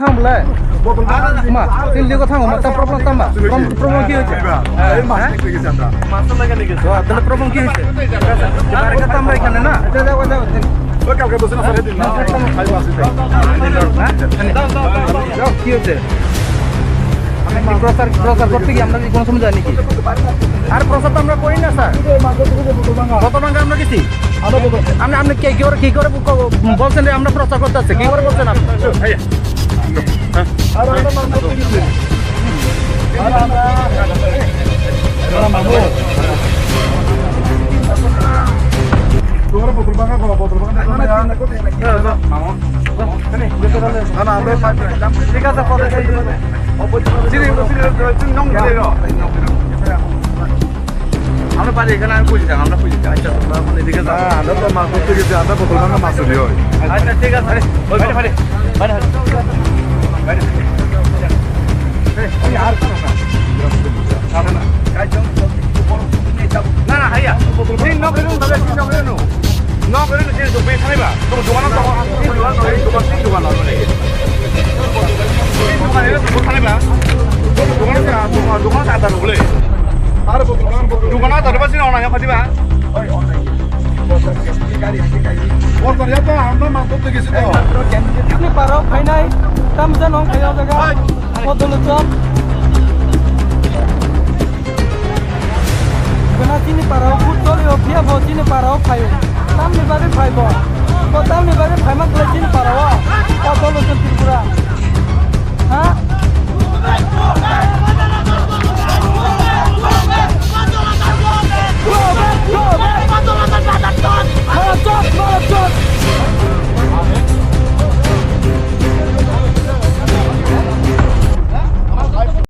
থাম বলে মা তিন লিগো থাম মা তা প্রবলেম তামা প্রবলেম কি হয়েছে মাছ লাগা নিয়ে গেছে তাহলে প্রবলেম কি হয়েছে আরে কথা আমরা এখানে না যাও যাও কালকে বসে না সাড়ে দিন না খাইবো আসি যাও কি হয়েছে আমি প্রচার করতে গিয়ে আমরা কোনো সময় জানি কি আর প্রচার তো আমরা করি না স্যার কত টাকা আমরা গেছি আপনি কি করে বলছেন আমরা প্রচার করতে আসছে কি করে বলছেন আপনি ঠিক আছে আমরা পারি এখানে আমি বুঝি আমরা বুঝি আচ্ছা তোমরা এদিকে যাও আমরা তো মাছ ধরতে গেছি আমরা বোতল ভাঙা মাছ ধরি হয় আচ্ছা ঠিক আছে ওই বাইরে বাইরে আর না না হাইয়া তিন ন বেরুন তবে তিন ন বেরুন ন বেরুন যে দোকানে খাইবা তো দোকানে তো দোকান হবে দোকানে খাইবা দোকানে আদা বলে আর দোকানে আদা বাসি না অনায়া খাইবা বর্তমানে তো আমরা মাছ ধরতে গেছি তো আপনি পারো খাই নাই দাম জানো খাইয়া জায়গা বদল চপ কেনা চিনি পারো ফুট চলিও ফিয়াব চিনি পারো খাইও দাম নিবারে খাইব দাম নিবারে খাইমা চিনি পারো বদল ত্রিপুরা